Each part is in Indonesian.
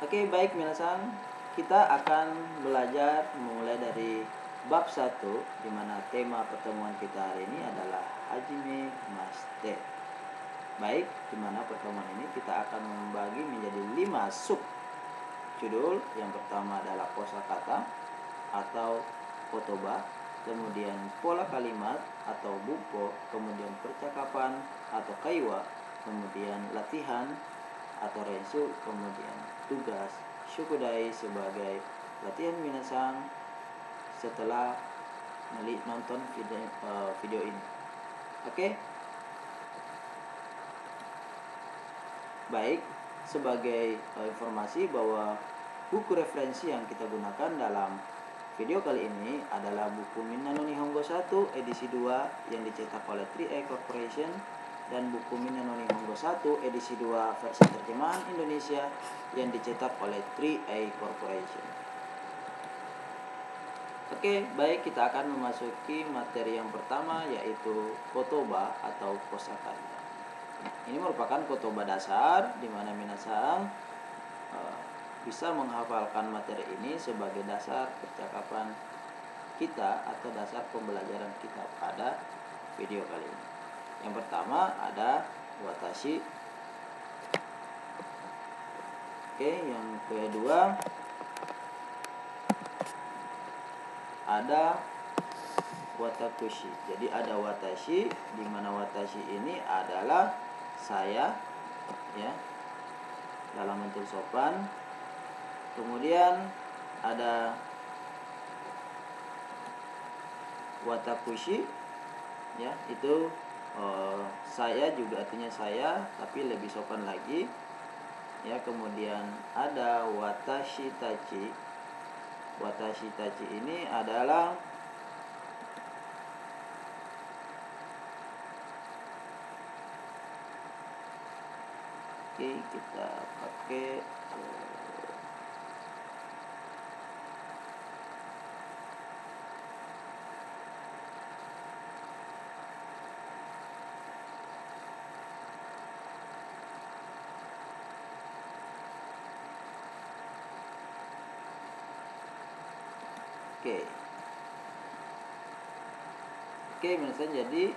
Oke, baik minasan, kita akan belajar mulai dari bab 1 di mana tema pertemuan kita hari ini adalah Hajime Maste. Baik, di mana pertemuan ini kita akan membagi menjadi 5 sub judul. Yang pertama adalah kosakata atau kotoba, kemudian pola kalimat atau bupo, kemudian percakapan atau kaiwa, kemudian latihan atau rensu, kemudian tugas shukudai sebagai latihan minasang setelah nonton video ini. Oke? Baik, sebagai informasi bahwa buku referensi yang kita gunakan dalam video kali ini adalah buku Minna no Nihongo 1 edisi 2 yang dicetak oleh 3A Corporation dan buku Minna no Nihongo 1 edisi 2 versi terjemahan Indonesia yang dicetak oleh 3A Corporation. Oke, baik, kita akan memasuki materi yang pertama, yaitu kotoba atau kosakata. Ini merupakan kotoba dasar di mana minasang bisa menghafalkan materi ini sebagai dasar percakapan kita atau dasar pembelajaran kita pada video kali ini. Yang pertama ada watashi. Oke, yang kedua ada watakushi. Jadi ada watashi, di mana watashi ini adalah saya, ya, dalam bentuk sopan. Kemudian ada watakushi, ya, itu saya juga artinya saya, tapi lebih sopan lagi, ya. Kemudian ada watashi tachi. Watashi tachi ini adalah kita pakai Oke, misalnya jadi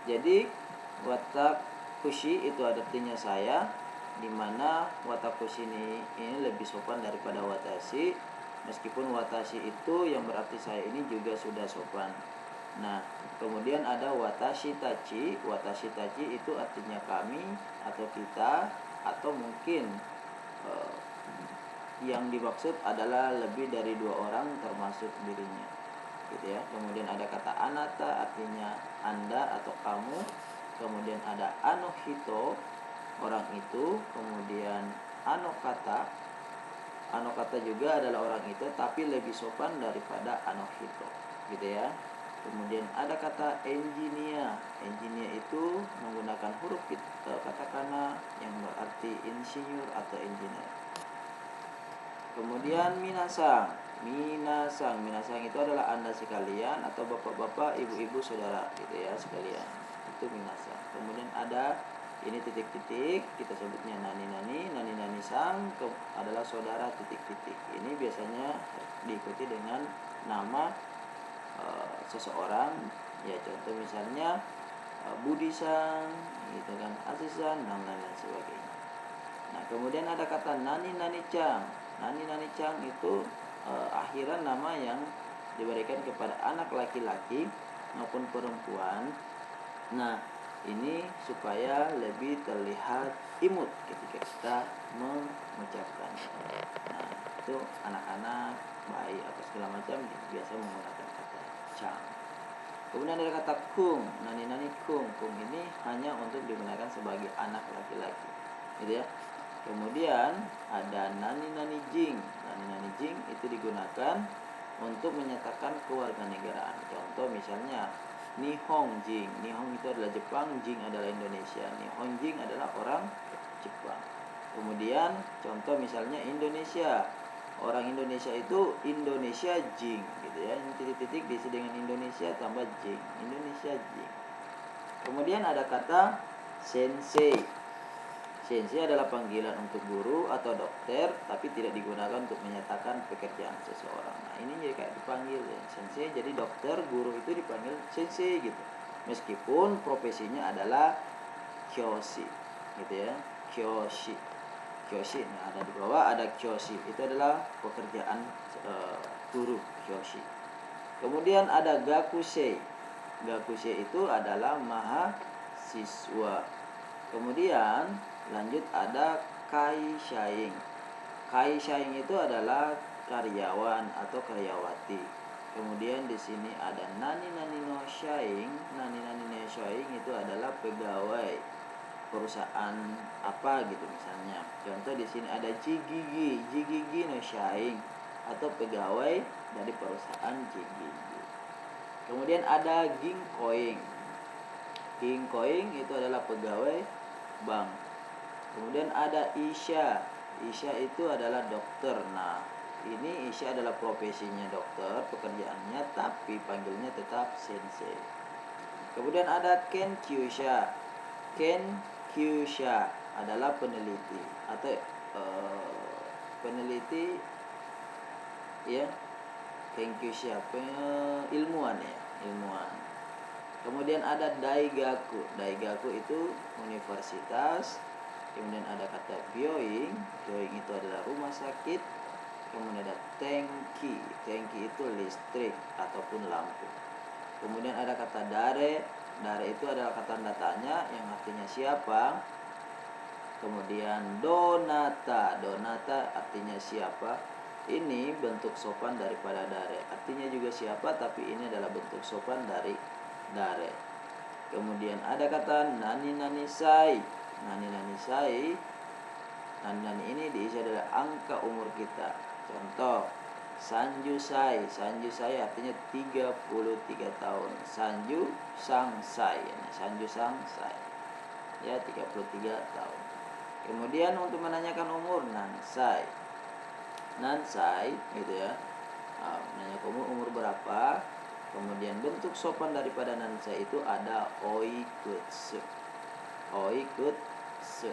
jadi watakushi itu artinya saya, dimana watakushi ini lebih sopan daripada watashi. Meskipun watashi itu yang berarti saya ini juga sudah sopan. Nah, kemudian ada watashi tachi. Watashi tachi itu artinya kami atau kita, atau mungkin yang dimaksud adalah lebih dari 2 orang termasuk dirinya, gitu ya. Kemudian ada kata anata, artinya Anda atau kamu. Kemudian ada anohito, orang itu. Kemudian anokata. Anokata juga adalah orang itu, tapi lebih sopan daripada anohito, gitu ya. Kemudian ada kata engineer. Engineer itu menggunakan huruf katakana yang berarti insinyur atau engineer. Kemudian minasang. Minasang itu adalah Anda sekalian atau bapak-bapak, ibu-ibu, saudara, gitu ya, sekalian. Itu minasang. Kemudian ada ini titik-titik, kita sebutnya nani-nani. Nani-nani sang adalah saudara titik-titik. Ini biasanya diikuti dengan nama seseorang, ya, contoh misalnya Budi-san, gitu kan, Aziz-san, dan lain-lain sebagainya. Nah, kemudian ada kata nani-nani-chan. Nani-nani-chan itu akhiran nama yang diberikan kepada anak laki-laki maupun perempuan. Nah, ini supaya lebih terlihat imut ketika kita mengucapkan. Nah, itu anak-anak, bayi atau segala macam biasa menggunakan kata chan. Kemudian ada kata kung. Nani-nani kung. Kung ini hanya untuk digunakan sebagai anak laki-laki, gitu ya. Kemudian ada nani-nani jing. Nani-nani jing itu digunakan untuk menyatakan kewarganegaraan. Contoh misalnya Nihong jing. Nihong itu adalah Jepang, jing adalah Indonesia. Nihong jing adalah orang Jepang. Kemudian contoh misalnya Indonesia. Orang Indonesia itu Indonesia Jing gitu ya. Ini titik-titik diisi dengan Indonesia tambah Jing. Indonesia Jing. Kemudian ada kata sensei. Sensei adalah panggilan untuk guru atau dokter, tapi tidak digunakan untuk menyatakan pekerjaan seseorang. Nah, ini jadi kayak dipanggil ya. Sensei, jadi dokter, guru itu dipanggil sensei gitu. Meskipun profesinya adalah kyoshi gitu ya. Kyoshi. Kyoshi. Nah, ada di bawah ada kyoshi. Itu adalah pekerjaan guru, kyoshi. Kemudian ada gakusei. Gakusei itu adalah mahasiswa. Kemudian lanjut ada kaishaing. Kaishaing itu adalah karyawan atau karyawati. Kemudian di sini ada nani nani no shaing. Nani nani no shaing itu adalah pegawai perusahaan apa gitu misalnya. Contoh di sini ada jigigi, jigigi no shaing atau pegawai dari perusahaan jigigi. Kemudian ada ginkoing. Ginkoing itu adalah pegawai bank. Kemudian ada Isha. Isha itu adalah dokter. Nah, ini Isha adalah profesinya dokter, pekerjaannya, tapi panggilnya tetap sensei. Kemudian ada Kenkyusha. Kenkyusha adalah peneliti atau peneliti ya. Kenkyusha ilmuwan ya, ilmuwan. Kemudian ada daigaku. Daigaku itu universitas. Kemudian ada kata byoing. Byoing itu adalah rumah sakit. Kemudian ada tenki. Tenki itu listrik ataupun lampu. Kemudian ada kata dare. Dare itu adalah kata tanda tanya yang artinya siapa. Kemudian donata. Donata artinya siapa. Ini bentuk sopan daripada dare. Artinya juga siapa, tapi ini adalah bentuk sopan dari dare. Kemudian ada kata nani nani sai. Nani nani sai. Nani nani ini diisi adalah angka umur kita. Contoh sanju sai. Sanju sai artinya 33 tahun. Sanju sang sai. Nah, sanju sang sai ya 33 tahun. Kemudian untuk menanyakan umur nansai. Nansai gitu ya. Nah, menanyakan umur berapa. Kemudian bentuk sopan daripada nansai itu ada oikutsu. Oikutsu.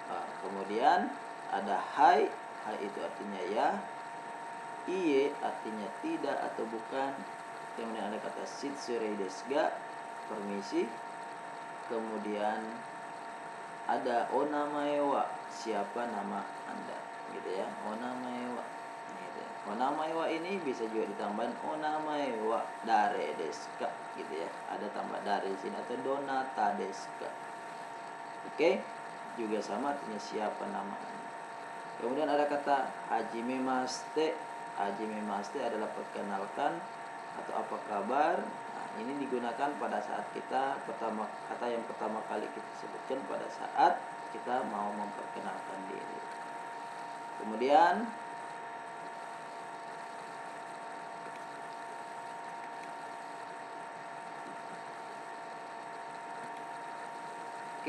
Nah, kemudian ada hai. Hai itu artinya ya. Iye artinya tidak atau bukan. Kemudian ada kata shitsurei desu ga, permisi. Kemudian ada onamae wa, siapa nama Anda gitu ya. Onamae wa. Onamae wa ini bisa juga ditambahin onamae wa dare desu ka gitu ya. Ada tambah dare di sini atau donata desu ka. Oke, juga sama artinya siapa nama Anda. Kemudian ada kata hajimemashite. Hajimemashite adalah perkenalkan atau apa kabar. Nah, ini digunakan pada saat kita kata yang pertama kali kita sebutkan pada saat kita mau memperkenalkan diri. Kemudian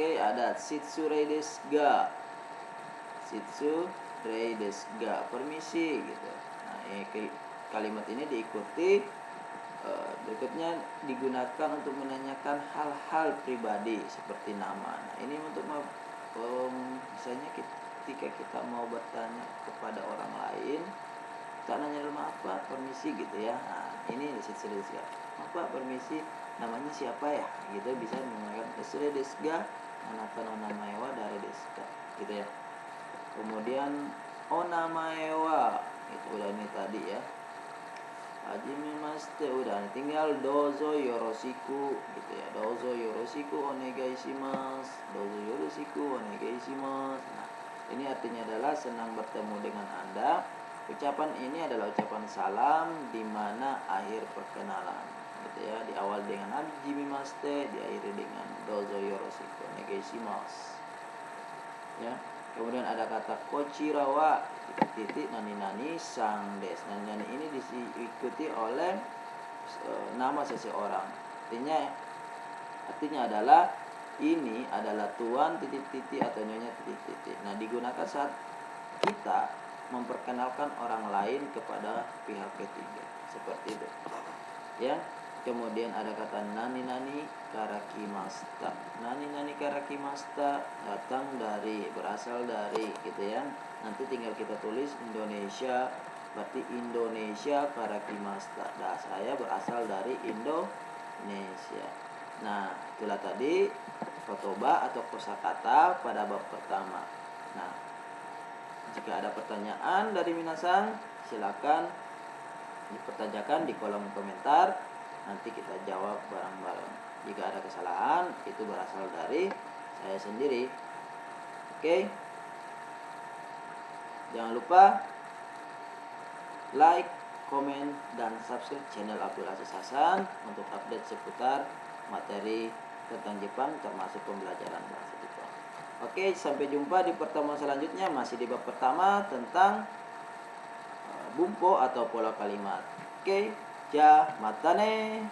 ada shitsurei desu ga. Shitsurei desu ga, permisi gitu. Nah, kalimat ini diikuti berikutnya digunakan untuk menanyakan hal-hal pribadi seperti nama. Nah, ini untuk misalnya ketika kita mau bertanya kepada orang lain, kita nanya nama apa, permisi gitu ya. Nah, ini shitsurei desu ga. Apa, permisi, namanya siapa ya? Gitu bisa menggunakan shitsurei desu ga. Anata no namae wa dare desu ka gitu ya. Kemudian onamae wa itu udah ini tadi ya. Hajimemashite udah, tinggal dozo yoroshiku gitu ya. Dozo yoroshiku onegai shimasu. Dozo yoroshiku onegai shimasu. Nah, ini artinya adalah senang bertemu dengan Anda. Ucapan ini adalah ucapan salam di mana akhir perkenalan gitu ya, di awal dengan hajimemashite, diakhiri dengan dozo yoroshiku onegai shimasu ya. Kemudian ada kata kochira wa titik nani nani sang des. Nani nani ini diikuti oleh nama seseorang. Artinya adalah ini adalah tuan titik-titik atau nyonya titik-titik. Nah, digunakan saat kita memperkenalkan orang lain kepada pihak ketiga, seperti itu ya. Kemudian ada kata nani karakimasta. Nani karakimasta berasal dari gitu ya. Nanti tinggal kita tulis Indonesia, berarti Indonesia karakimasta. Nah, saya berasal dari Indonesia. Nah, itulah tadi kotoba atau kosakata pada bab pertama. Nah, jika ada pertanyaan dari minasang, silakan dipertanyakan di kolom komentar. Nanti kita jawab bareng-bareng. Jika ada kesalahan, itu berasal dari saya sendiri. Oke. Jangan lupa like, komen, dan subscribe channel Abdul Aziz Hasan untuk update seputar materi tentang Jepang termasuk pembelajaran bahasa Jepang. Oke, sampai jumpa di pertemuan selanjutnya, masih di bab pertama tentang bumpo atau pola kalimat. Oke, ja matane.